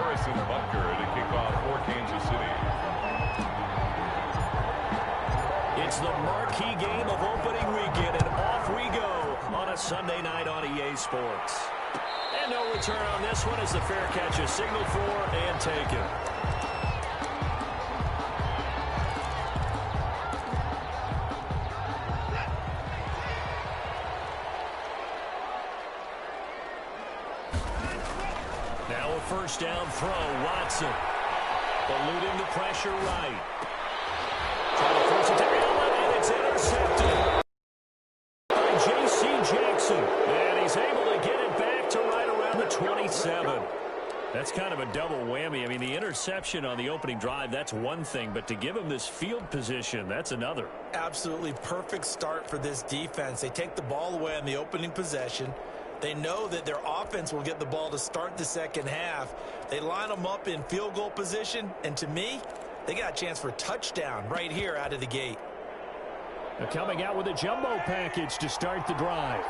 Harrison Butker to kick off for Kansas City. It's the marquee game of opening weekend, and off we go on a Sunday night on EA Sports. And no return on this one as the fair catch is signaled for and taken. Now a first down throw, Watson. Eluding the pressure right. Trying to force it to Allen, and it's intercepted by J.C. Jackson. And he's able to get it back to right around the 27. That's kind of a double whammy. I mean, the interception on the opening drive, that's one thing. But to give him this field position, that's another. Absolutely perfect start for this defense. They take the ball away on the opening possession. They know that their offense will get the ball to start the second half. They line them up in field goal position. And to me, they got a chance for a touchdown right here out of the gate. They're coming out with a jumbo package to start the drive.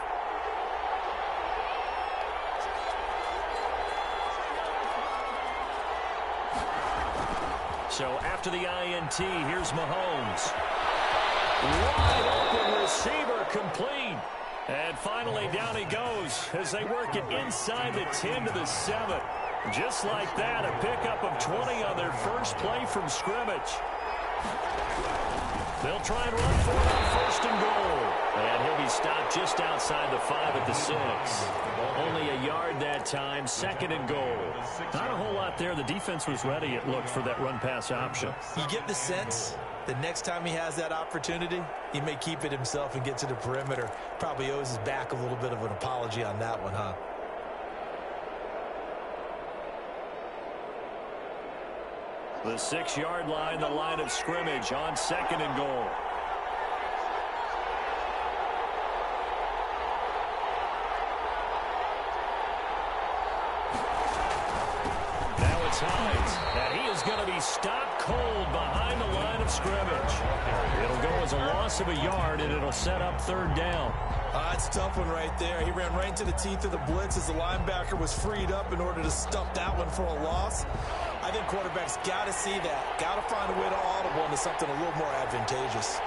So after the INT, here's Mahomes. Wide open receiver complete. And finally down he goes as they work it inside the 10 to the 7. Just like that, a pickup of 20 on their first play from scrimmage. They'll try and run for it on first and goal. And he'll be stopped just outside the 5 at the 6. Only a yard that time, second and goal. Not a whole lot there. The defense was ready, it looked, for that run-pass option. You get the sense that next time he has that opportunity, he may keep it himself and get to the perimeter. Probably owes his back a little bit of an apology on that one, huh? The 6-yard line, the line of scrimmage on second and goal. Now it's Hines, and he is going to be stopped cold behind the line of scrimmage. It'll go as a loss of a yard, and it'll set up third down. It's a tough one right there. He ran right into the teeth of the blitz as the linebacker was freed up in order to stuff that one for a loss. I think quarterbacks got to see that. Got to find a way to audible into something a little more advantageous.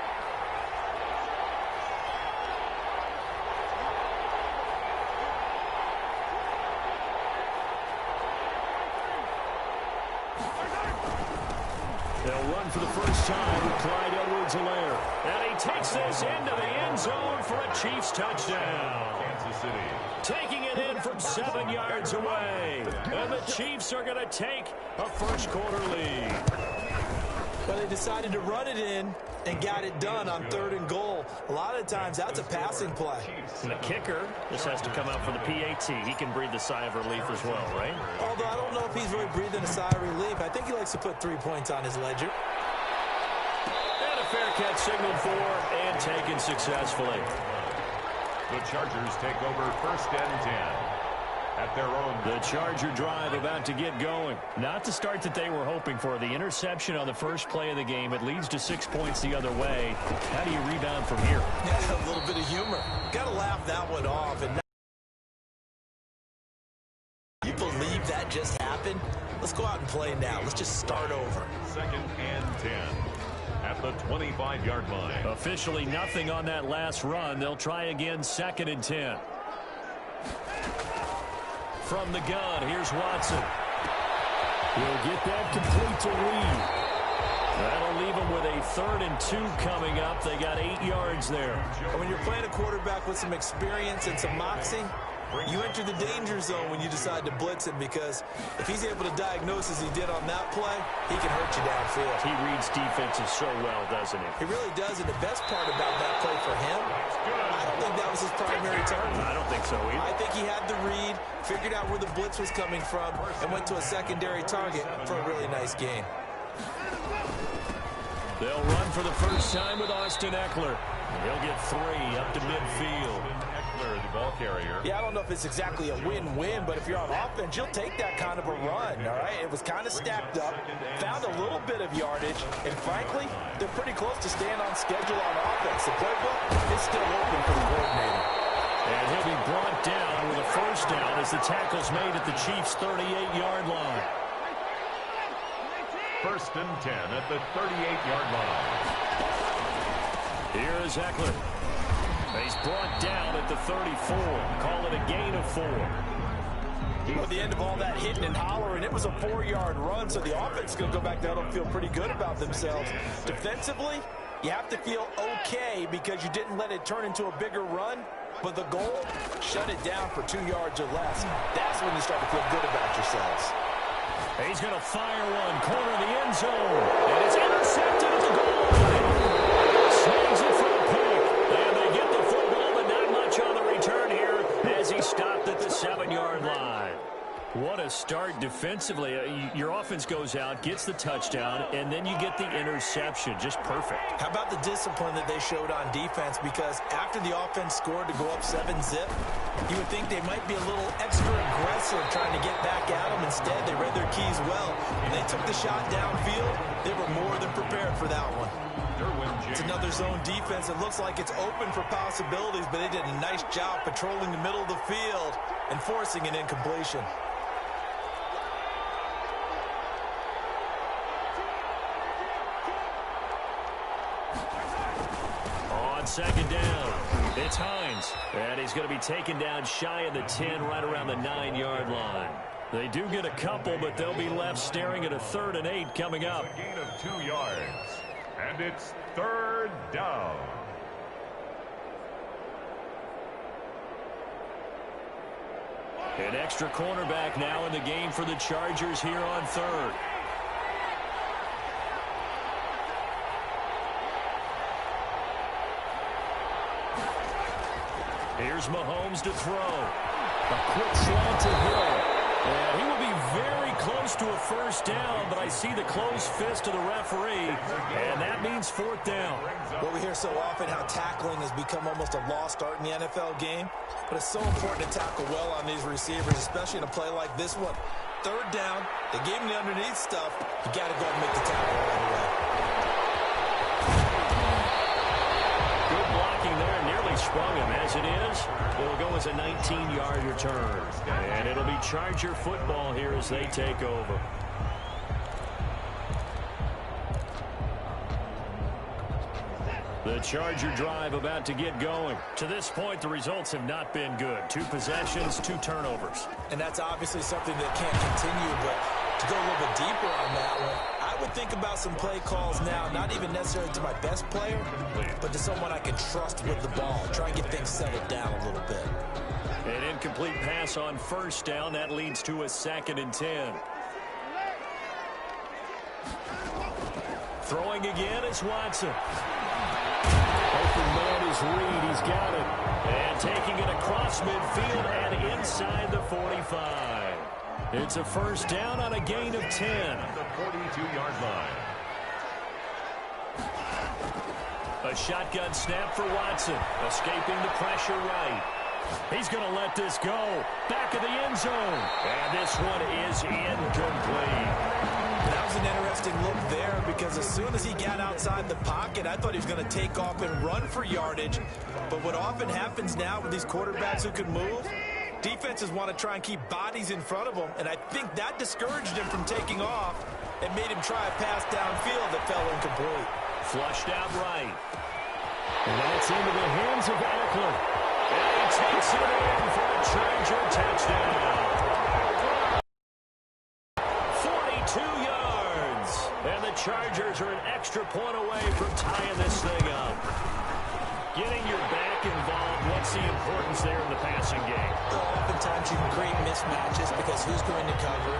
They'll run for the first time with Clyde Edwards-Helaire. And he takes this into the end zone for a Chiefs touchdown. Kansas City. Taking it in from 7 yards away. And the Chiefs are going to take a first-quarter lead. But they decided to run it in and got it done on third and goal. A lot of times, that's a passing play. And the kicker, this has to come out for the PAT. He can breathe the sigh of relief as well, right? Although I don't know if he's really breathing a sigh of relief. I think he likes to put 3 points on his ledger. And a fair catch signaled for and taken successfully. The Chargers take over first and 10 at their own. The Charger drive about to get going. Not the start that they were hoping for. The interception on the first play of the game. It leads to 6 points the other way. How do you rebound from here? Yeah, a little bit of humor. Got to laugh that one off. And you believe that just happened? Let's go out and play now. Let's just start over. Second and 10 at the 25-yard line. Officially nothing on that last run. They'll try again, second and 10. From the gun, here's Watson. He'll get that complete to Reed. That'll leave him with a 3rd and 2 coming up. They got 8 yards there. When you're playing a quarterback with some experience and some moxie, you enter the danger zone when you decide to blitz him, because if he's able to diagnose as he did on that play, he can hurt you downfield. He reads defenses so well, doesn't he? He really does, and the best part about that play for him, I don't think that was his primary target. I don't think so either. I think he had the read, figured out where the blitz was coming from, and went to a secondary target for a really nice gain. They'll run for the first time with Austin Eckler. He'll get 3 up to midfield. Eckler, the ball carrier. Yeah, I don't know if it's exactly a win-win, but if you're on offense, you'll take that kind of a run, all right? It was kind of stacked up, found a little bit of yardage, and frankly, they're pretty close to staying on schedule on offense. The playbook is still open for the coordinator. And he'll be brought down with a first down as the tackle's made at the Chiefs' 38-yard line. first and 10 at the 38-yard line. Here is Eckler. He's brought down at the 34. Call it a gain of 4. At the end of all that hitting and hollering, it was a 4-yard run, so the offense is going to go back down and feel pretty good about themselves. Defensively, you have to feel okay because you didn't let it turn into a bigger run, but the goal, shut it down for 2 yards or less. That's when you start to feel good about yourselves. He's going to fire one, corner of the end zone, and it's intercepted at the goal line. Snags it for a pick, and they get the football, but not much on the return here as he stopped at the 7-yard line. What a start defensively. Your offense goes out, gets the touchdown, and then you get the interception. Just perfect. How about the discipline that they showed on defense? Because after the offense scored to go up 7-zip, you would think they might be a little extra aggressive trying to get back at them. Instead, they read their keys well. When they took the shot downfield, they were more than prepared for that one. It's another zone defense. It looks like it's open for possibilities, but they did a nice job patrolling the middle of the field and forcing an incompletion. On second down, it's Hines, and he's going to be taken down shy of the 10, right around the 9-yard line. They do get a couple, but they'll be left staring at a 3rd and 8 coming up. A gain of 2 yards, and it's 3rd down. An extra cornerback now in the game for the Chargers here on 3rd. Here's Mahomes to throw. A quick slant to Hill. And he will be very close to a first down, but I see the closed fist of the referee, and that means 4th down. Well, we hear so often how tackling has become almost a lost art in the NFL game, but it's so important to tackle well on these receivers, especially in a play like this one. 3rd down, they gave him the underneath stuff. You got to go and make the tackle right away. Good blocking there, nearly sprung him. As it is, it'll go as a 19-yard return. And it'll be Charger football here as they take over. The Charger drive about to get going. To this point, the results have not been good. 2 possessions, 2 turnovers. And that's obviously something that can't continue, but to go a little bit deeper on that one, I would think about some play calls now, not even necessarily to my best player, but to someone I can trust with the ball. Try and get things settled down a little bit. An incomplete pass on first down. That leads to a 2nd and 10. Throwing again is Watson. Open man is Reed. He's got it. And taking it across midfield and inside the 45. It's a first down on a gain of 10. The 42-yard line. A shotgun snap for Watson. Escaping the pressure right. He's going to let this go. Back of the end zone. And this one is incomplete. That was an interesting look there because as soon as he got outside the pocket, I thought he was going to take off and run for yardage. But what often happens now with these quarterbacks who can move, defenses want to try and keep bodies in front of them, and I think that discouraged him from taking off and made him try a pass downfield that fell incomplete. Flushed out right. And that's into the hands of Eckler. And he takes it in for a Charger touchdown. 42 yards. And the Chargers are an extra point away from tying this thing up. Getting your back involved, what's the importance there in the passing game? Oftentimes you can create mismatches because who's going to cover,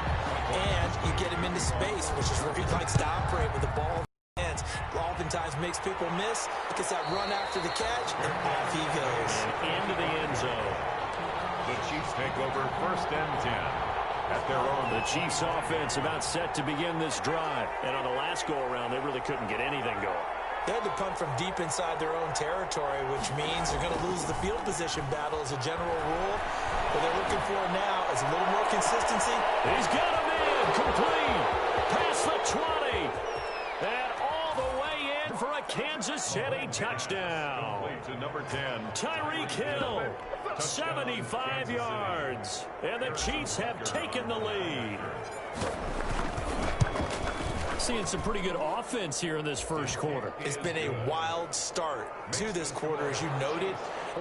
and you get him into space, which is where he likes to operate with the ball in his hands. Oftentimes makes people miss, gets that run after the catch, and off he goes. Into the end zone. The Chiefs take over first and 10 at their own. The Chiefs offense about set to begin this drive. And on the last go-around, they really couldn't get anything going. They had to punt from deep inside their own territory, which means they're going to lose the field position battle as a general rule. What they're looking for now is a little more consistency. He's got him in, complete, past the 20, and all the way in for a Kansas City touchdown. To number 10. Tyreek Hill, 75 yards, and the Chiefs have taken the lead. Seeing some pretty good offense here in this first quarter. It's been a wild start to this quarter, as you noted.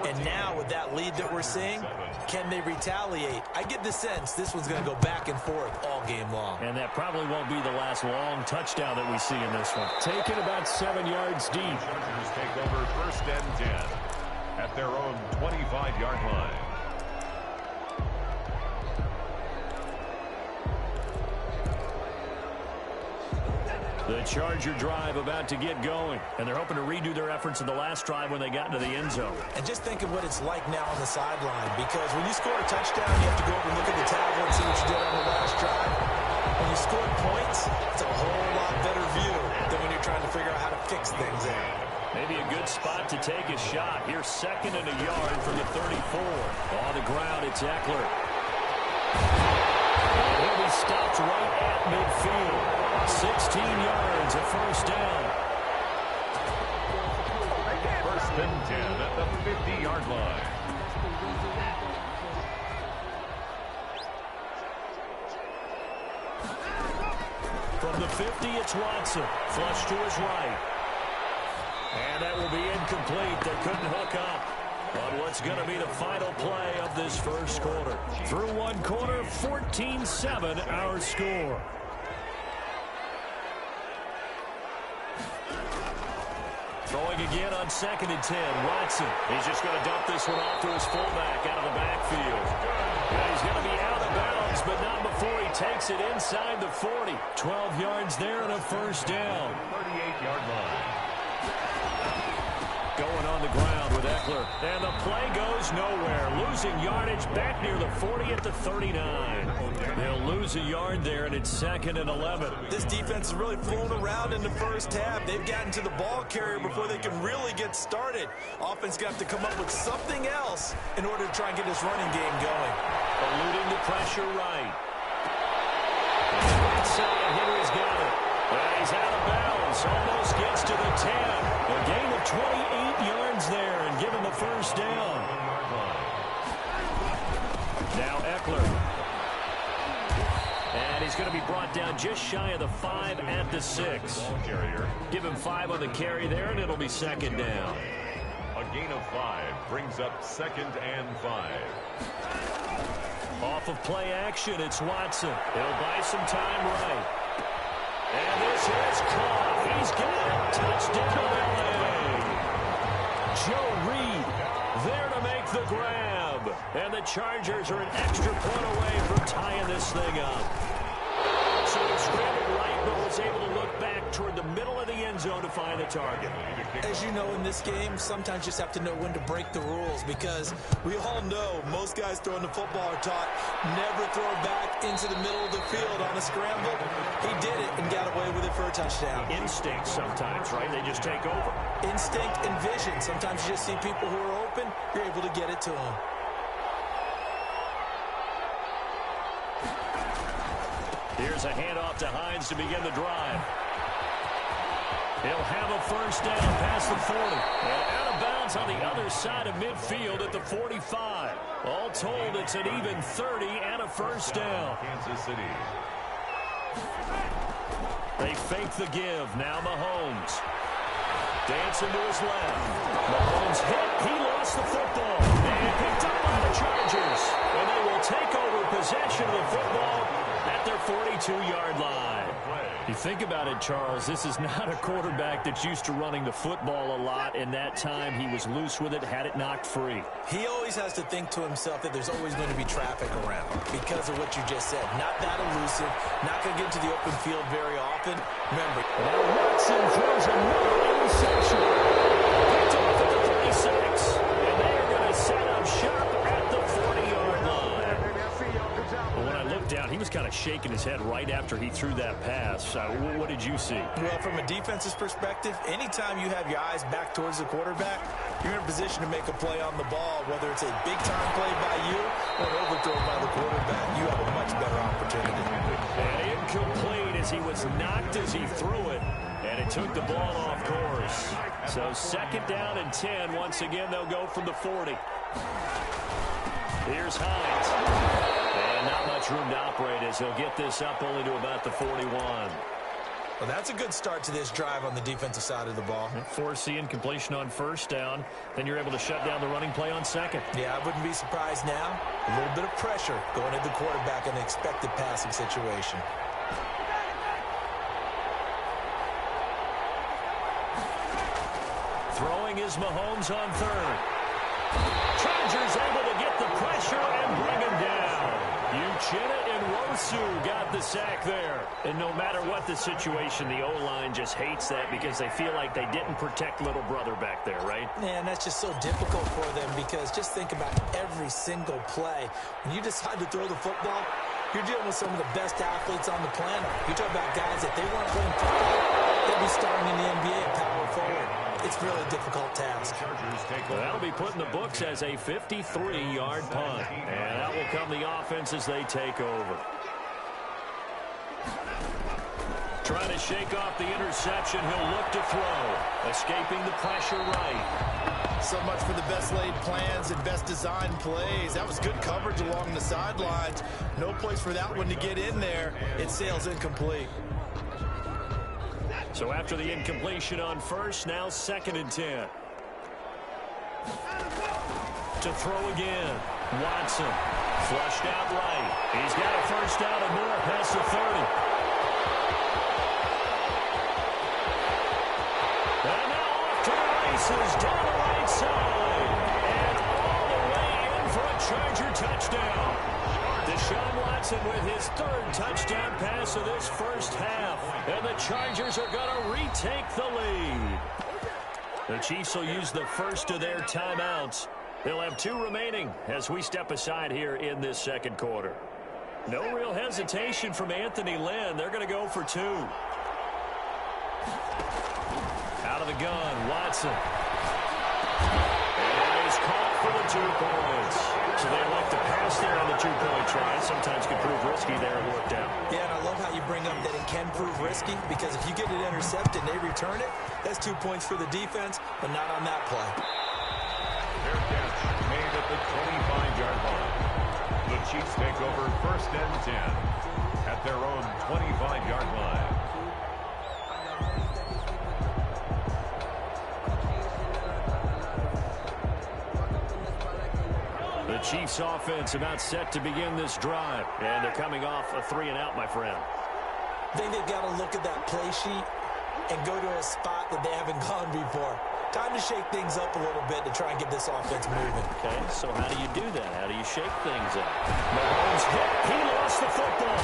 And now with that lead that we're seeing, can they retaliate? I get the sense this one's going to go back and forth all game long. And that probably won't be the last long touchdown that we see in this one. Taken about 7 yards deep. Chargers take over first and 10 at their own 25-yard line. The Charger drive about to get going, and they're hoping to redo their efforts in the last drive when they got into the end zone. And just think of what it's like now on the sideline, because when you score a touchdown, you have to go over and look at the tablet and see what you did on the last drive. When you score points, it's a whole lot better view than when you're trying to figure out how to fix things in. Maybe a good spot to take a shot. Here's 2nd and a yard from the 34. On the ground, it's Eckler. And he'll be stopped right at midfield. 16 yards, a first down. First and 10 at the 50-yard line. From the 50, it's Watson. Flush to his right. And that will be incomplete. They couldn't hook up on what's going to be the final play of this first quarter. Through one quarter, 14-7 our score. Throwing again on 2nd and 10. Watson. He's just going to dump this one off to his fullback out of the backfield. And he's going to be out of bounds, but not before he takes it inside the 40. 12 yards there and a first down. 38-yard line. Going on the ground with Eckler. And the play goes nowhere. Losing yardage back near the 40 at the 39. They'll lose a yard there, and it's 2nd and 11. This defense is really flown around in the first half. They've gotten to the ball carrier before they can really get started. Offense going to have to come up with something else in order to try and get this running game going. Eluding the pressure right. Inside, Henry's got it. And he's out of bounds. Almost gets to the 10. A gain of 28 yards there and given the first down. Now Eckler. And he's going to be brought down just shy of the 5 at the 6. Give him 5 on the carry there, and it'll be 2nd down. A gain of 5 brings up 2nd and 5. Off of play action, it's Watson. He'll buy some time right. And this is caught. He's got it. Touchdown, LA. Joe Reed there to make the grab. And the Chargers are an extra point away from tying this thing up. So he scrambled right, but was able to look back toward the middle of the end zone to find the target. As you know, in this game, sometimes you just have to know when to break the rules, because we all know most guys throwing the football are taught never throw back into the middle of the field on a scramble. He did it and got away with it for a touchdown. Instinct sometimes, right? They just take over. Instinct and vision. Sometimes you just see people who are open, you're able to get it to them. Here's a handoff to Hines to begin the drive. He'll have a first down past the 40. And out of bounds on the other side of midfield at the 45. All told, it's an even 30 and a first down. Kansas City. They fake the give. Now Mahomes. Dancing to his left. Mahomes hit. He lost the football. And picked up by the Chargers. And they will take over possession of the football at their 42-yard line. You think about it, Charles, this is not a quarterback that's used to running the football a lot, and that time he was loose with it, had it knocked free. He always has to think to himself that there's always going to be traffic around because of what you just said. Not that elusive, not going to get into the open field very often. Remember, now Watson throws another interception. Picked off at the 36, and they are going to set up shop at the 40-yard line. But when I looked down, he was kind of shaking his head right after he threw that pass. What did you see? Well, from a defense's perspective, anytime you have your eyes back towards the quarterback, you're in a position to make a play on the ball, whether it's a big-time play by you or an overthrow by the quarterback. You have a much better opportunity. And incomplete as he was knocked as he threw it, and it took the ball off course. So 2nd down and 10. Once again, they'll go from the 40. Here's Hines. And not much room to operate as he'll get this up only to about the 41. Well, that's a good start to this drive on the defensive side of the ball. Forcing completion on first down. Then you're able to shut down the running play on second. Yeah, I wouldn't be surprised now. A little bit of pressure going at the quarterback in an expected passing situation. Throwing is Mahomes on third. Chargers able to get the pressure and bring him down. Uchenna and Nwosu got the sack there. And no matter what the situation, the O-line just hates that because they feel like they didn't protect little brother back there, right? Man, that's just so difficult for them because just think about every single play. When you decide to throw the football, you're dealing with some of the best athletes on the planet. You talk about guys that they weren't playing football, they'd be starting in the NBA at power forward. It's a really difficult task. Well, that'll be put in the books as a 53-yard punt. And that will come the offense as they take over. Trying to shake off the interception. He'll look to throw. Escaping the pressure right. So much for the best laid plans and best designed plays. That was good coverage along the sidelines. No place for that one to get in there. It sails incomplete. So after the incompletion on first, now 2nd and 10. To throw again. Watson. Flushed out right. He's got a first down and more past the 30. And now off to the races down the right side. And all the way in for a Charger touchdown. Deshaun Watson with his 3rd touchdown pass of this first half. And the Chargers are going to retake the lead. The Chiefs will use the first of their timeouts. They'll have 2 remaining as we step aside here in this second quarter. No real hesitation from Anthony Lynn. They're going to go for 2. Out of the gun, Watson. And he's caught for the 2 points. So they elect to pass there on the 2-point try. Sometimes can prove risky there. It worked out. Yeah, and I love how you bring up that it can prove risky because if you get it intercepted and they return it, that's 2 points for the defense, but not on that play. Fair catch made at the 25-yard line. The Chiefs take over 1st and 10 at their own 25-yard line. The Chiefs offense about set to begin this drive. And they're coming off a 3-and-out, my friend. I think they've got to look at that play sheet and go to a spot that they haven't gone before. Time to shake things up a little bit to try and get this offense moving. Okay, so how do you do that? How do you shake things up? Mahomes hit. He lost the football.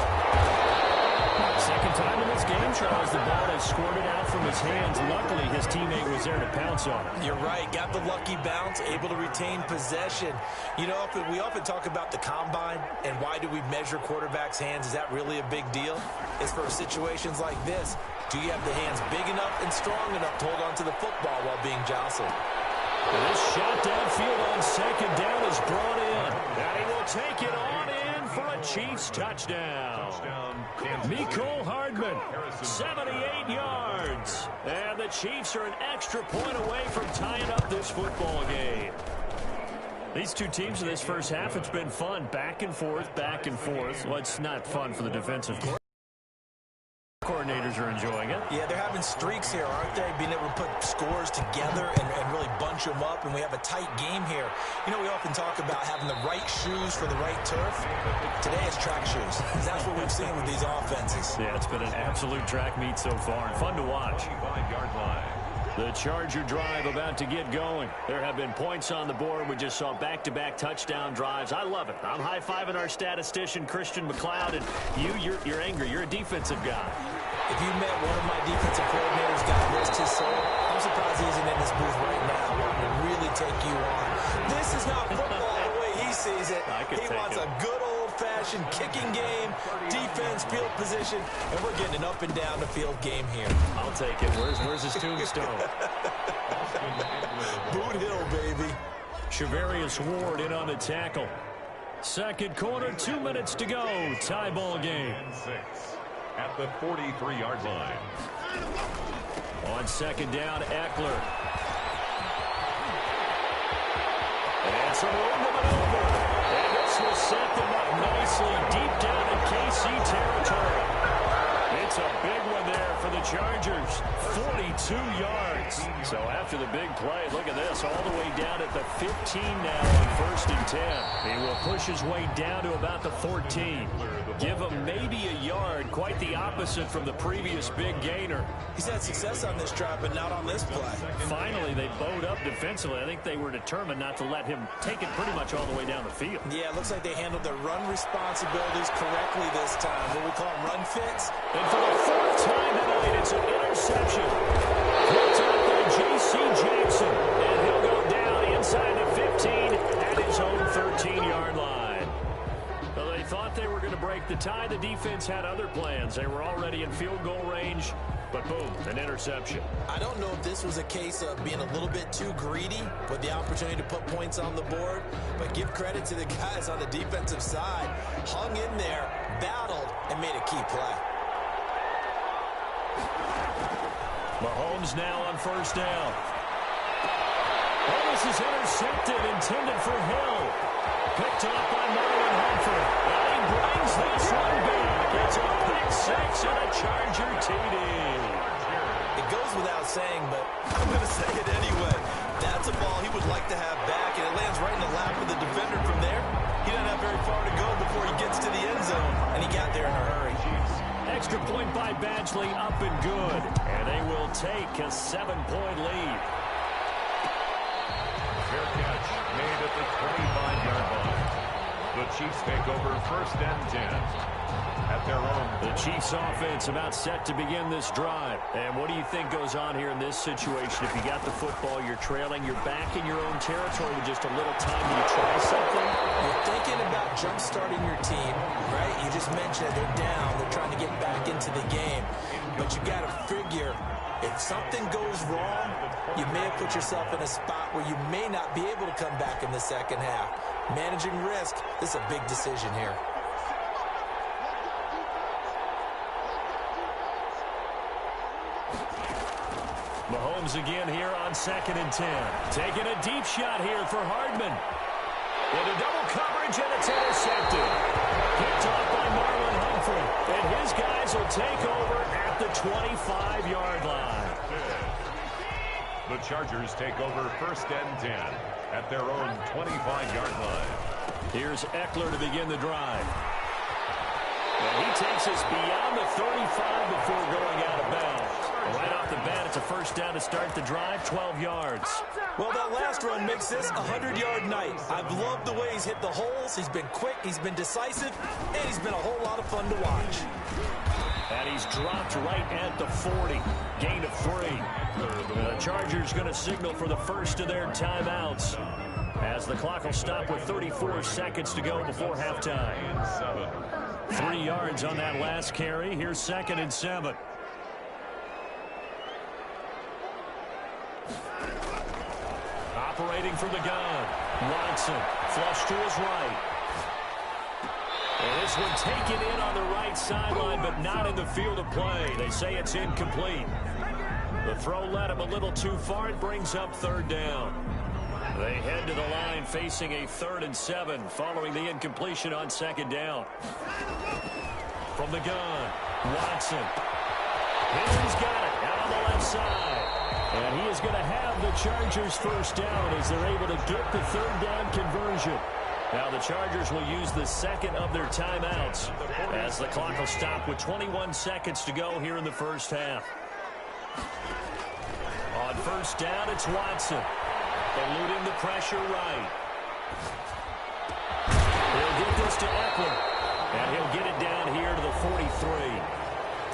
Second time in this game, Charles, the ball has squirted out from his hands. Luckily, his teammate was there to pounce on it. You're right. Got the lucky bounce, able to retain possession. You know, we often talk about the combine and why do we measure quarterbacks' hands. Is that really a big deal? It's for situations like this. Do you have the hands big enough and strong enough to hold on to the football while being jostled? And this shot downfield on second down is brought in. And he will take it on in for a Chiefs touchdown. Mecole Hardman, 78 yards. And the Chiefs are an extra point away from tying up this football game. These 2 teams in this first half, it's been fun. Back and forth, back and forth. Well, it's not fun for the defensive coordinators are enjoying it. Yeah, they're having streaks here, aren't they? Being able to put scores together and really bunch them up, and we have a tight game here. You know, we often talk about having the right shoes for the right turf. Today it's track shoes. That's what we've seen with these offenses. Yeah, it's been an absolute track meet so far, and fun to watch. 25-yard line. The Charger drive about to get going. There have been points on the board. We just saw back-to-back touchdown drives. I love it. I'm high-fiving our statistician, Christian McLeod, and you're angry. You're a defensive guy. If you met one of my defensive coordinators, got risked his soul, I'm surprised he isn't in this booth right now wanting to really take you on. This is not football the way he sees it. He wants a good old-fashioned kicking game, defense, field position, and we're getting an up-and-down the field game here. I'll take it. Where's his tombstone? Boot Hill, baby. Shavarius Ward in on the tackle. Second quarter, 2 minutes to go. Tie ball game. At the 43-yard line. On second down, Eckler. And some room to maneuver. And this will set them up nicely deep down in KC territory. It's a big one there for for the Chargers. 42 yards. So after the big play, look at this, all the way down at the 15 now on 1st and 10. He will push his way down to about the 14. Give him maybe a yard, quite the opposite from the previous big gainer. He's had success on this drive, but not on this play. Finally, they bowed up defensively. I think they were determined not to let him take it pretty much all the way down the field. Yeah, it looks like they handled their run responsibilities correctly this time. What we call run fits. And for the 4th time tonight, it's an interception. Picked up by J.C. Jackson. And he'll go down inside the 15 at his own 13-yard line. Well, they thought they were going to break the tie. The defense had other plans. They were already in field goal range. But boom, an interception. I don't know if this was a case of being a little bit too greedy with the opportunity to put points on the board, but give credit to the guys on the defensive side. Hung in there, battled, and made a key play. Mahomes now on 1st down. Oh, this is intercepted, intended for Hill. Picked off by Marlon Humphrey. And he brings this one back. It's a pick 6 and a Charger TD. It goes without saying, but I'm going to say it anyway. That's a ball he would like to have back, and it lands right in the lap of the defender from there. He doesn't have very far to go before he gets to the end zone, and he got there in a hurry. Extra point by Badgley, up and good. And they will take a 7-point lead. Fair catch made at the 25-yard line. The Chiefs take over 1st and 10 at their own. The Chiefs offense about set to begin this drive. And what do you think goes on here in this situation? If you got the football, you're trailing, you're back in your own territory with just a little time. Do you try something? You're thinking about jump-starting your team, right? You just mentioned they're down. They're trying to get back into the game. But you got to figure, if something goes wrong, you may have put yourself in a spot where you may not be able to come back in the second half. Managing risk, this is a big decision here. Mahomes again here on 2nd and 10. Taking a deep shot here for Hardman. Into double coverage, and it's intercepted. Picked off by Marlon Humphrey. And his guys will take over at the 25-yard line. The Chargers take over 1st and 10 at their own 25-yard line. Here's Eckler to begin the drive. And he takes us beyond the 35 before going out of bounds. Right off the bat, it's a 1st down to start the drive, 12 yards. Well, that last run makes this a 100-yard night. I've loved the way he's hit the holes. He's been quick, he's been decisive, and he's been a whole lot of fun to watch. And he's dropped right at the 40. Gain of 3. The Chargers going to signal for the first of their timeouts, as the clock will stop with 34 seconds to go before halftime. 3 yards on that last carry. Here's 2nd and 7. Operating from the gun. Watson, flush to his right. And this one taken in on the right sideline, but not in the field of play. They say it's incomplete. The throw led him a little too far. It brings up 3rd down. They head to the line facing a 3rd and 7 following the incompletion on 2nd down. From the gun, Watson. Henry's got it out on the left side. And he is going to have the Chargers 1st down as they're able to get the 3rd down conversion. Now the Chargers will use the 2nd of their timeouts as the clock will stop with 21 seconds to go here in the 1st half. On 1st down, it's Watson. Eluding the pressure right. He'll get this to Eckler. And he'll get it down here to the 43.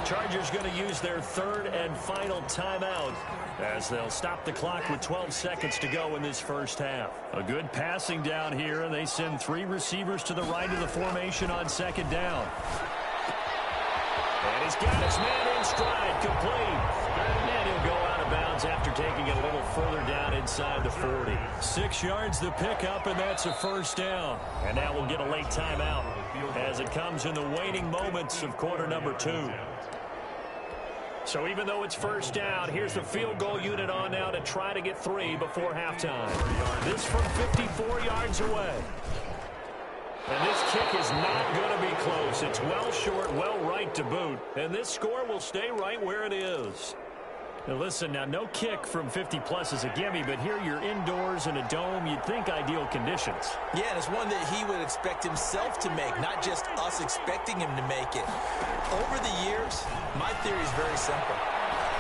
Chargers going to use their 3rd and final timeout as they'll stop the clock with 12 seconds to go in this 1st half. A good passing down here, and they send 3 receivers to the right of the formation on 2nd down. And he's got his man in stride, complete. And he'll go out of bounds after taking it a little further down inside the 40. 6 yards the pickup, and that's a 1st down. And now we'll get a late timeout as it comes in the waning moments of quarter number 2. So even though it's 1st down, here's the field goal unit on now to try to get 3 before halftime. This from 54 yards away. And this kick is not going to be close. It's well short, well right to boot. And this score will stay right where it is. Now listen, now no kick from 50-plus is a gimme, but here you're indoors in a dome. You'd think ideal conditions. Yeah, and it's one that he would expect himself to make, not just us expecting him to make it. Over the years, my theory is very simple.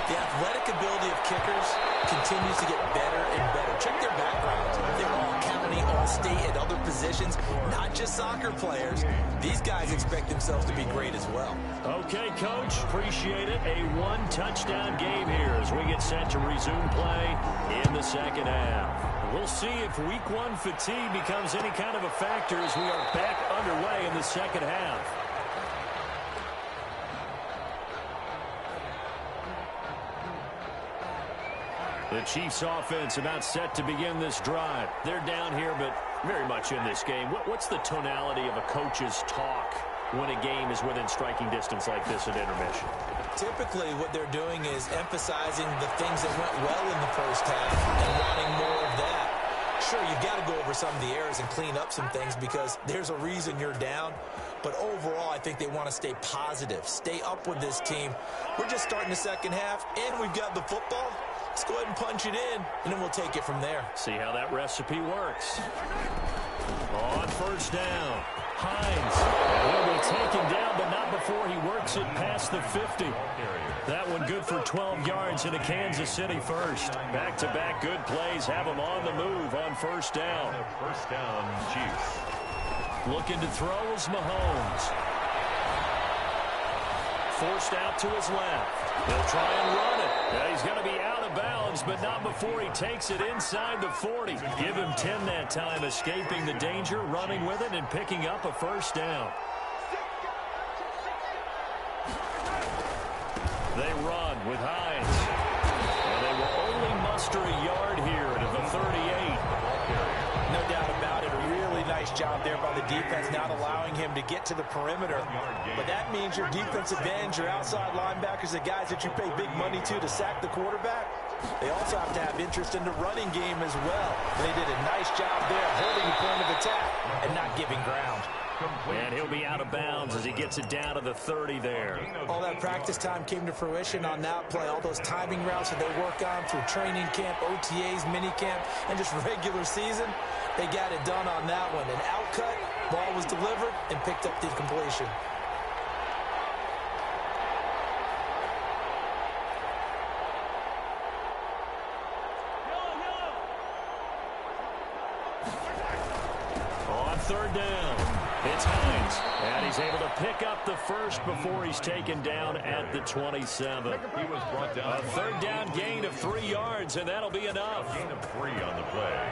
The athletic ability of kickers continues to get better and better. Check their backgrounds. They're all county, all state, at other positions, not just soccer players. These guys expect themselves to be great as well. Okay, Coach, appreciate it. A one-touchdown game here as we get set to resume play in the second half. We'll see if week one fatigue becomes any kind of a factor as we are back underway in the second half. The Chiefs offense about set to begin this drive. They're down here, but very much in this game. What's the tonality of a coach's talk when a game is within striking distance like this at intermission? Typically, what they're doing is emphasizing the things that went well in the first half and wanting more of that. Sure, you've got to go over some of the errors and clean up some things because there's a reason you're down. But overall, I think they want to stay positive, stay up with this team. We're just starting the second half, and we've got the football. Let's go ahead and punch it in, and then we'll take it from there. See how that recipe works. On first down, Hines. Will be taken down, but not before he works it past the 50. That one good for 12 yards into Kansas City first. Back-to-back good plays have him on the move on first down. First down, Chiefs. Looking to throw is Mahomes. Forced out to his left. He'll try and run it. Now he's going to be out of bounds, but not before he takes it inside the 40. Give him 10 that time, escaping the danger, running with it, and picking up a first down. They run with Hines. And they will only muster a yard here to the 38. No doubt about it. A really nice job there by the defense, not allowing him to get to the perimeter. But that means your defensive ends, your outside linebackers, the guys that you pay big money to sack the quarterback, they also have to have interest in the running game as well. And they did a nice job there holding the point of attack and not giving ground. And he'll be out of bounds as he gets it down to the 30 there. All that practice time came to fruition on that play. All those timing routes that they work on through training camp, OTAs, mini camp, and just regular season, they got it done on that one. An outcut, ball was delivered, and picked up the completion. On third down, it's Hines, and he's able to pick up the first before he's taken down at the 27. He was brought down. A third down gain of 3 yards, and that'll be enough. Gain of 3 on the play.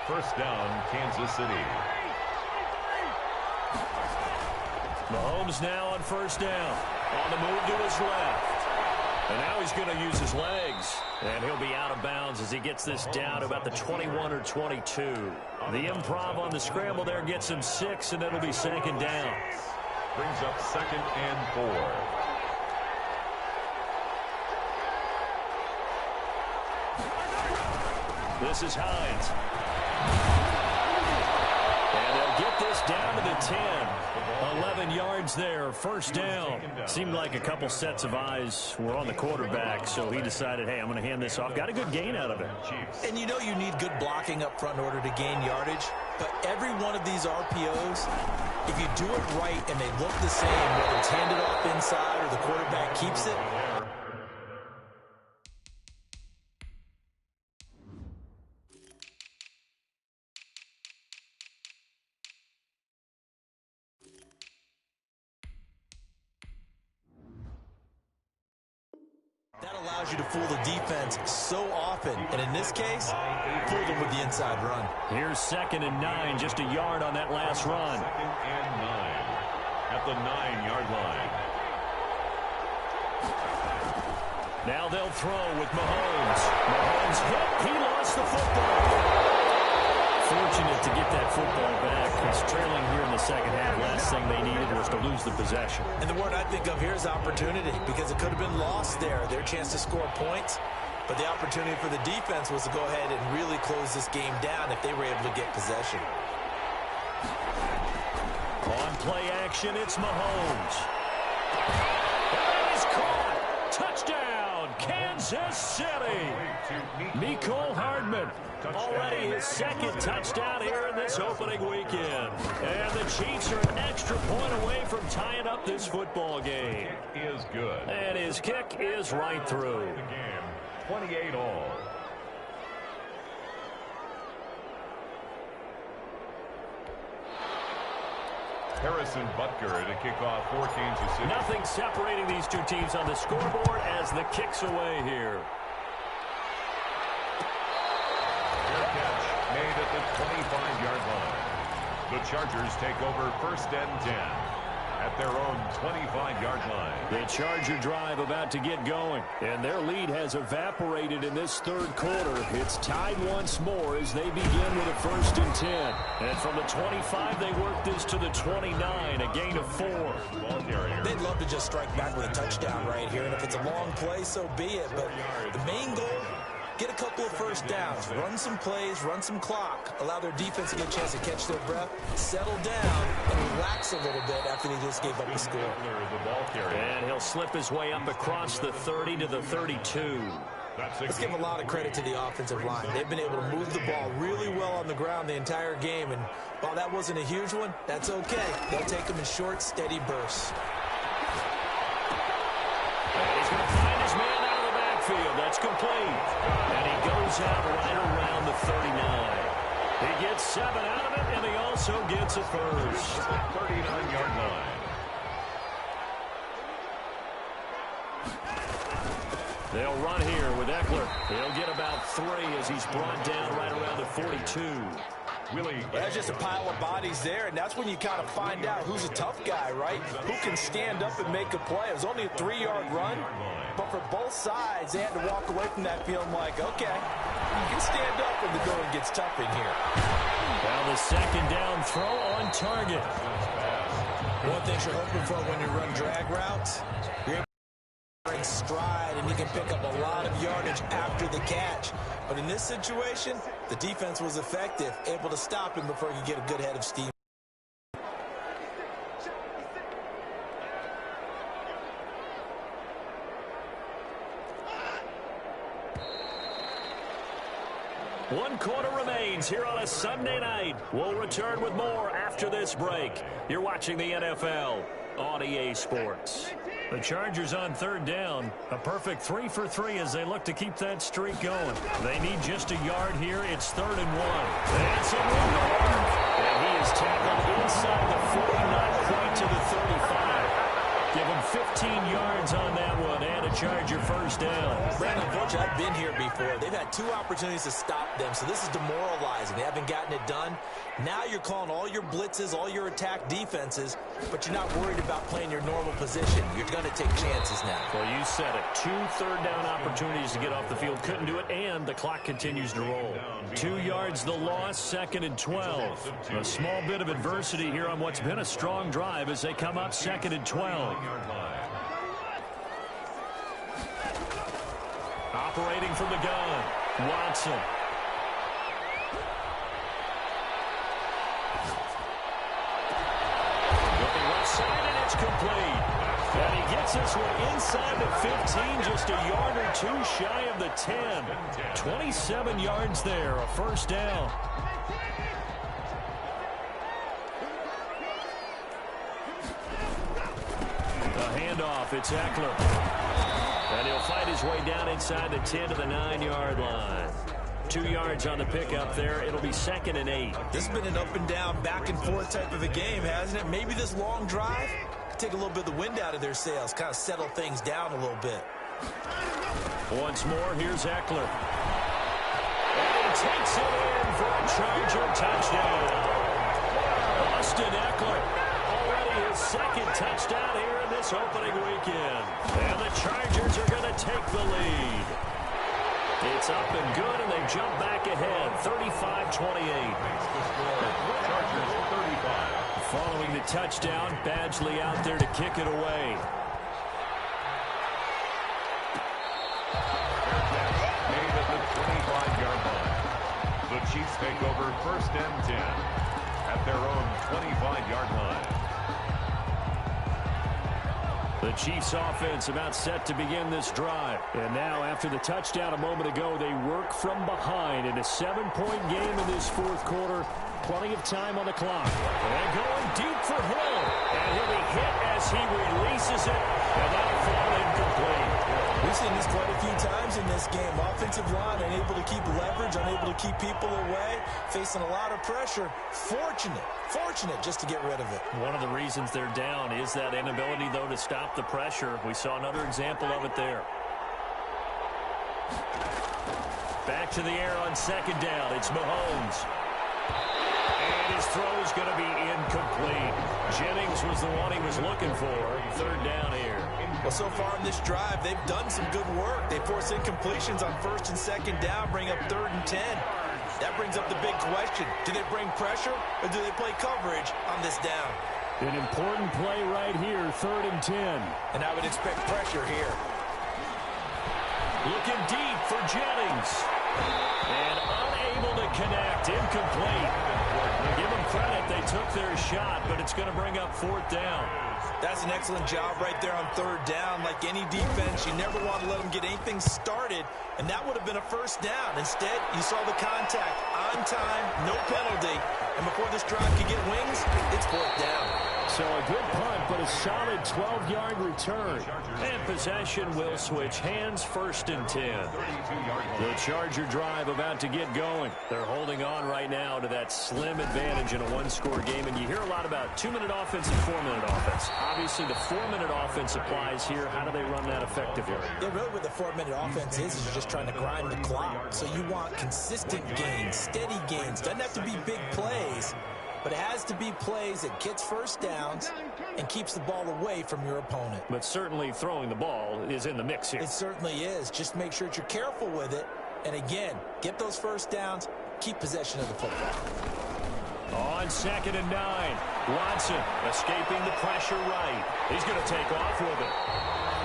First down, Kansas City. Mahomes now on first down. On the move to his left. And now he's going to use his legs. And he'll be out of bounds as he gets this down to about the 21 or 22. The improv on the scramble there gets him 6, and it'll be second down. Brings up second and 4. This is Hines. And they'll get this down to the 10. 11 yards there, first down. Seemed like a couple sets of eyes were on the quarterback, so he decided, hey, I'm going to hand this off. Got a good gain out of it. And you know you need good blocking up front in order to gain yardage, but every one of these RPOs, if you do it right and they look the same, whether it's handed off inside or the quarterback keeps it, that allows you to fool the defense so often. And in this case, fool them with the inside run. Here's second and 9, just a yard on that last run. Second and 9 at the 9-yard line. Now they'll throw with Mahomes. Mahomes hit. He lost the football. Fortunate to get that football back. It's trailing here in the second half. Last thing they needed was to lose the possession. And the word I think of here is opportunity, because it could have been lost there, their chance to score points. But the opportunity for the defense was to go ahead and really close this game down if they were able to get possession. On play action, it's Mahomes. That is caught. Touchdown, Kansas City. Mecole Hardman. Already his second touchdown here in this opening weekend. And the Chiefs are an extra point away from tying up this football game. Kick is good. And his kick is right through. The game, 28 all. Harrison Butker to kick off for Kansas City. Nothing separating these two teams on the scoreboard as the kick's away here. Catch made at the 25-yard line. The Chargers take over first and 10 at their own 25-yard line. The Charger drive about to get going, and their lead has evaporated in this third quarter. It's tied once more as they begin with a first and 10. And from the 25, they work this to the 29, a gain of 4. They'd love to just strike back with a touchdown right here, and if it's a long play, so be it. But the main goal, get a couple of first downs, run some plays, run some clock, allow their defense to get a chance to catch their breath, settle down, and relax a little bit after they just gave up the score. And he'll slip his way up across the 30 to the 32. Let's give a lot of credit to the offensive line. They've been able to move the ball really well on the ground the entire game, and while that wasn't a huge one, that's okay. They'll take them in short, steady bursts. And he's going to find his man out of the backfield. That's complete. And he goes out right around the 39. He gets 7 out of it, and he also gets a first. 39-yard line. They'll run here with Eckler. He'll get about 3 as he's brought down right around the 42. There's just a pile of bodies there, and that's when you kind of find out who's a tough guy, right? Who can stand up and make a play. It was only a 3-yard run, but for both sides, they had to walk away from that feeling like, okay, you can stand up when the going gets tough in here. Now the second down throw on target. One thing you're hoping for when you run drag routes, you're able to bring stride, and you can pick up a lot of yardage after the catch. But in this situation, the defense was effective, able to stop him before he could get a good head of steam. One quarter remains here on a Sunday night. We'll return with more after this break. You're watching the NFL on EA Sports. The Chargers on third down. A perfect 3 for 3 as they look to keep that streak going. They need just a yard here. It's 3rd and 1. That's a run to work. And he is tackled inside the 49 point to the 35. Give him 15 yards on that one and a Charger first down. Brandon, unfortunately, I've been here before. They've had 2 opportunities to stop them, so this is demoralizing. They haven't gotten it done. Now you're calling all your blitzes, all your attack defenses, but you're not worried about playing your normal position. You're going to take chances now. Well, you said it. 2 third-down opportunities to get off the field. Couldn't do it, and the clock continues to roll. 2 yards the loss, 2nd and 12. A small bit of adversity here on what's been a strong drive as they come up 2nd and 12. Operating from the gun, Watson. Looking left side, and it's complete. And he gets this one inside the 15, just a yard or 2 shy of the 10. 27 yards there, a first down. A handoff, it's Eckler. And he'll fight his way down inside the 10 to the 9-yard line. 2 yards on the pickup there. It'll be 2nd and 8. This has been an up and down, back and forth type of a game, hasn't it? Maybe this long drive could take a little bit of the wind out of their sails, kind of settle things down a little bit. Once more, here's Eckler. And he takes it in for a Charger touchdown. Austin Eckler, already his 2nd touchdown here in this opening weekend. And the Chargers are going to take the lead. It's up and good, and they jump back ahead, 35-28. Chargers 35. Following the touchdown, Badgley out there to kick it away. Made at the 25-yard line. The Chiefs take over first and 10 at their own 25-yard line. The Chiefs offense about set to begin this drive. And now after the touchdown a moment ago, they work from behind in a 7-point game in this fourth quarter. Plenty of time on the clock. And going deep for Hill. And he'll be hit as he releases it. And that'll fall incomplete. We've seen this quite a few times in this game. Offensive line unable to keep leverage, unable to keep people away, facing a lot of pressure. Fortunate just to get rid of it. One of the reasons they're down is that inability, though, to stop the pressure. We saw another example of it there. Back to the air on second down. It's Mahomes. And his throw is going to be incomplete. Jennings was the one he was looking for. Third down here. Well, so far in this drive, they've done some good work. They force incompletions on first and second down, bring up 3rd and 10. That brings up the big question. Do they bring pressure or do they play coverage on this down? An important play right here, 3rd and 10. And I would expect pressure here. Looking deep for Jennings. And unable to connect. Incomplete. Give them credit. They took their shot, but it's going to bring up 4th down. That's an excellent job right there on 3rd down. Like any defense, you never want to let them get anything started, and that would have been a 1st down. Instead, you saw the contact on time, no penalty, and before this drive could get wings, it's 4th down. So a good punt, but a solid 12-yard return. And possession will switch hands, 1st and 10. The Charger drive about to get going. They're holding on right now to that slim advantage in a one-score game. And you hear a lot about 2-minute offense and 4-minute offense. Obviously, the 4-minute offense applies here. How do they run that effectively? Yeah, really what the 4-minute offense is you're just trying to grind the clock. So you want consistent gains, steady gains. Doesn't have to be big plays, but it has to be plays that gets 1st downs and keeps the ball away from your opponent. But certainly throwing the ball is in the mix here. It certainly is. Just make sure that you're careful with it. And again, get those 1st downs, keep possession of the football. On 2nd and 9, Watson escaping the pressure right. He's going to take off with it.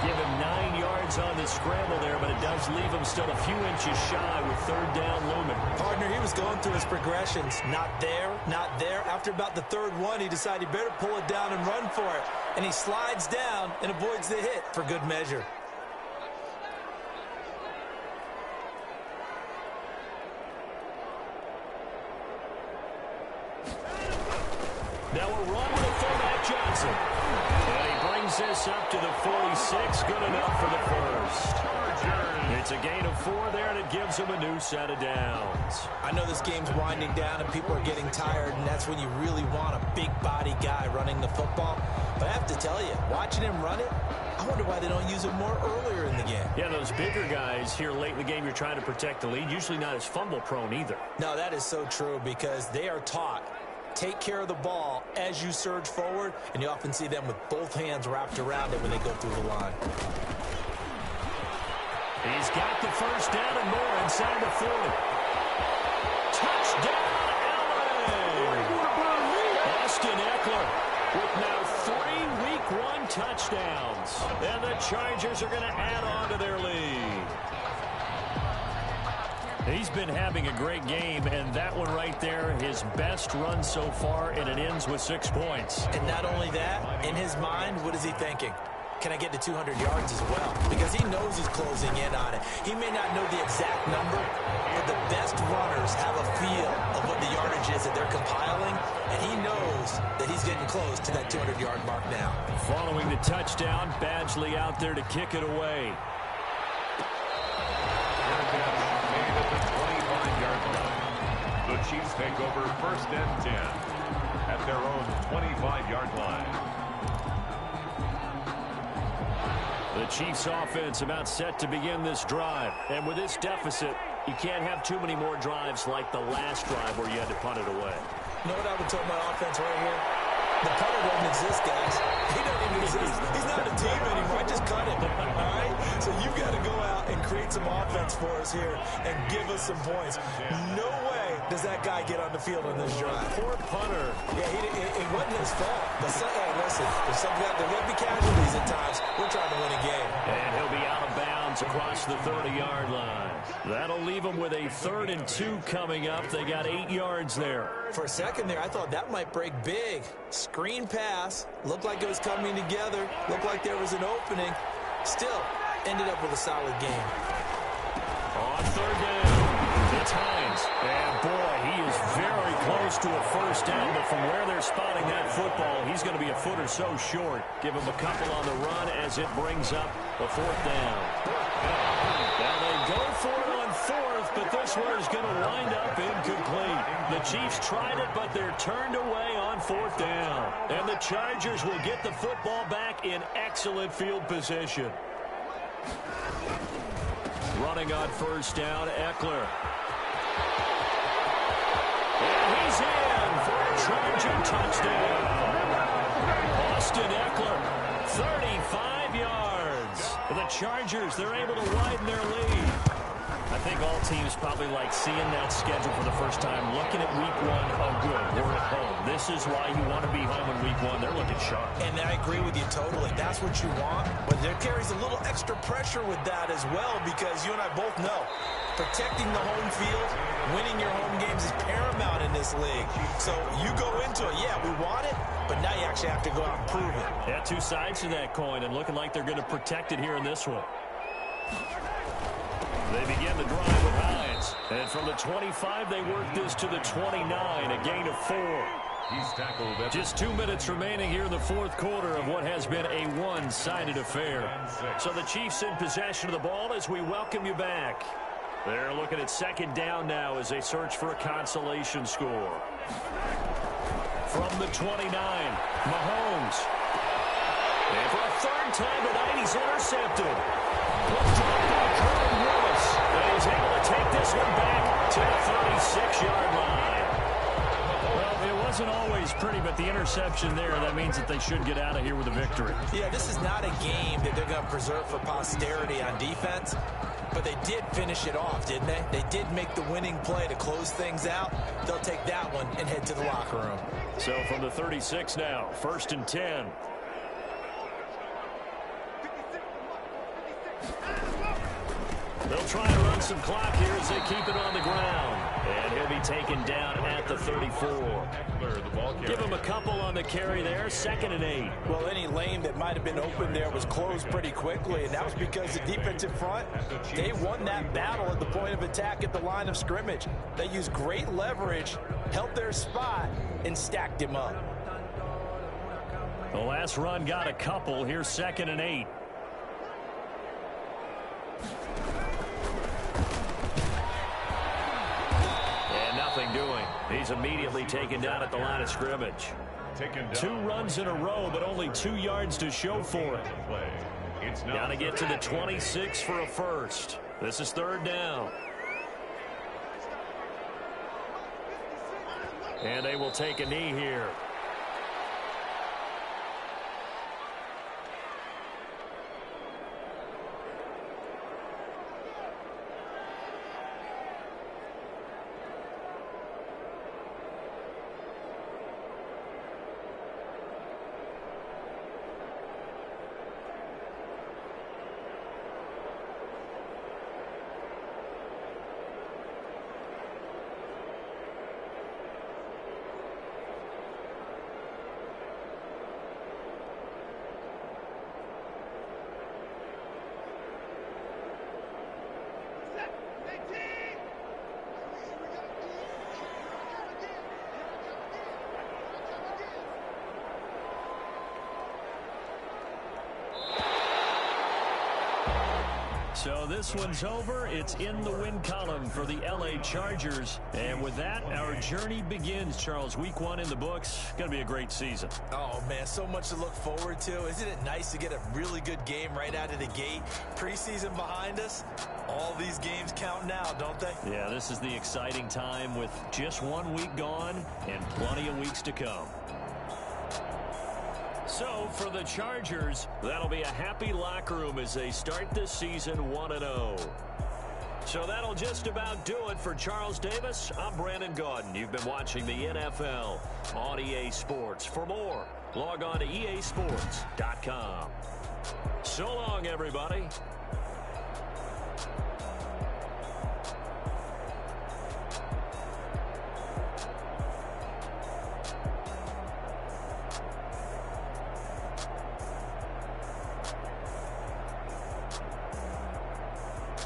Give him 9 yards on the scramble there, but it does leave him still a few inches shy with 3rd down looming. Partner, he was going through his progressions. Not there, not there. After about the 3rd one, he decided he better pull it down and run for it. And he slides down and avoids the hit for good measure. Now a run with a fullback Johnson. And he brings this up to the 46. Good enough for the 1st. It's a gain of 4 there, and it gives him a new set of downs. I know this game's winding down and people are getting tired, and that's when you really want a big body guy running the football. But I have to tell you, watching him run it, I wonder why they don't use him more earlier in the game. Yeah, those bigger guys here late in the game, you're trying to protect the lead, usually not as fumble prone either. No, that is so true because they are taught. Take care of the ball as you surge forward, and you often see them with both hands wrapped around it when they go through the line. He's got the 1st down and more inside the 40. Touchdown, LA! Austin Eckler with now 3 Week 1 touchdowns. And the Chargers are going to add on to their lead. He's been having a great game, and that one right there, his best run so far, and it ends with 6 points. And not only that, in his mind, what is he thinking? Can I get to 200 yards as well? Because he knows he's closing in on it. He may not know the exact number, but the best runners have a feel of what the yardage is that they're compiling, and he knows that he's getting close to that 200-yard mark now. Following the touchdown, Badgley out there to kick it away. The Chiefs take over 1st and 10 at their own 25-yard line. The Chiefs offense about set to begin this drive. And with this deficit, you can't have too many more drives like the last drive where you had to punt it away. You know what I would tell my offense right here? The punter doesn't exist, guys. He doesn't even exist. He's not a team anymore. I just cut him. All right? So you've got to go out and create some offense for us here and give us some points. No way does that guy get on the field in this drive? Poor punter. Yeah, it wasn't his fault. Hey, listen, there's going to be casualties at times. We're trying to win a game. And he'll be out of bounds across the 30-yard line. That'll leave them with a 3rd and 2 coming up. They got 8 yards there. For a second there, I thought that might break big. Screen pass. Looked like it was coming together. Looked like there was an opening. Still, ended up with a solid game. On 3rd down, it's Hines. And, boy, he is very close to a first down, but from where they're spotting that football, he's going to be a foot or so short. Give him a couple on the run as it brings up a 4th down. Now they go for it on 4th, but this one is going to wind up incomplete. The Chiefs tried it, but they're turned away on 4th down. And the Chargers will get the football back in excellent field position. Running on 1st down, Eckler. And he's in for a Charger touchdown. Austin Eckler, 35 yards. The Chargers, they're able to widen their lead. I think all teams probably like seeing that schedule for the first time, looking at week 1, oh good, we're at home. This is why you want to be home in week 1. They're looking sharp. And I agree with you totally. That's what you want. But there carries a little extra pressure with that as well, because you and I both know protecting the home field, winning your home games is paramount in this league. So you go into it, yeah, we want it, but now you actually have to go out and prove it. Yeah, 2 sides to that coin, and looking like they're going to protect it here in this one. They begin the drive with Hines. And from the 25, they work this to the 29, a gain of 4. He's tackled at just 2 minutes remaining here in the 4th quarter of what has been a one-sided affair. So the Chiefs in possession of the ball as we welcome you back. They're looking at 2nd down now as they search for a consolation score. From the 29, Mahomes. And for a 3rd time tonight, he's intercepted. Dropped by Curtis Willis. And he's able to take this one back to the 36-yard line. Well, it wasn't always pretty, but the interception there, that means that they should get out of here with a victory. Yeah, this is not a game that they're going to preserve for posterity on defense, but they did finish it off, didn't they? They did make the winning play to close things out. They'll take that one and head to the locker room. So from the 36 now, 1st and 10. They'll try and run some clock here as they keep it on the ground. And he'll be taken down at the 34. Give him a couple on the carry there, 2nd and 8. Well, any lane that might have been open there was closed pretty quickly, and that was because the defensive front, they won that battle at the point of attack at the line of scrimmage. They used great leverage, held their spot, and stacked him up. The last run got a couple. Here's 2nd and 8. Doing. He's immediately taken down at the line of scrimmage. 2 runs in a row, but only 2 yards to show for it. Got to get to the 26 for a first. This is 3rd down. And they will take a knee here. So this one's over. It's in the win column for the LA Chargers. And with that, our journey begins, Charles. Week 1 in the books. Going to be a great season. Oh, man, so much to look forward to. Isn't it nice to get a really good game right out of the gate? Preseason behind us. All these games count now, don't they? Yeah, this is the exciting time with just 1 week gone and plenty of weeks to come. So, for the Chargers, that'll be a happy locker room as they start this season 1-0. So that'll just about do it for Charles Davis. I'm Brandon Gaudin. You've been watching the NFL on EA Sports. For more, log on to easports.com. So long, everybody.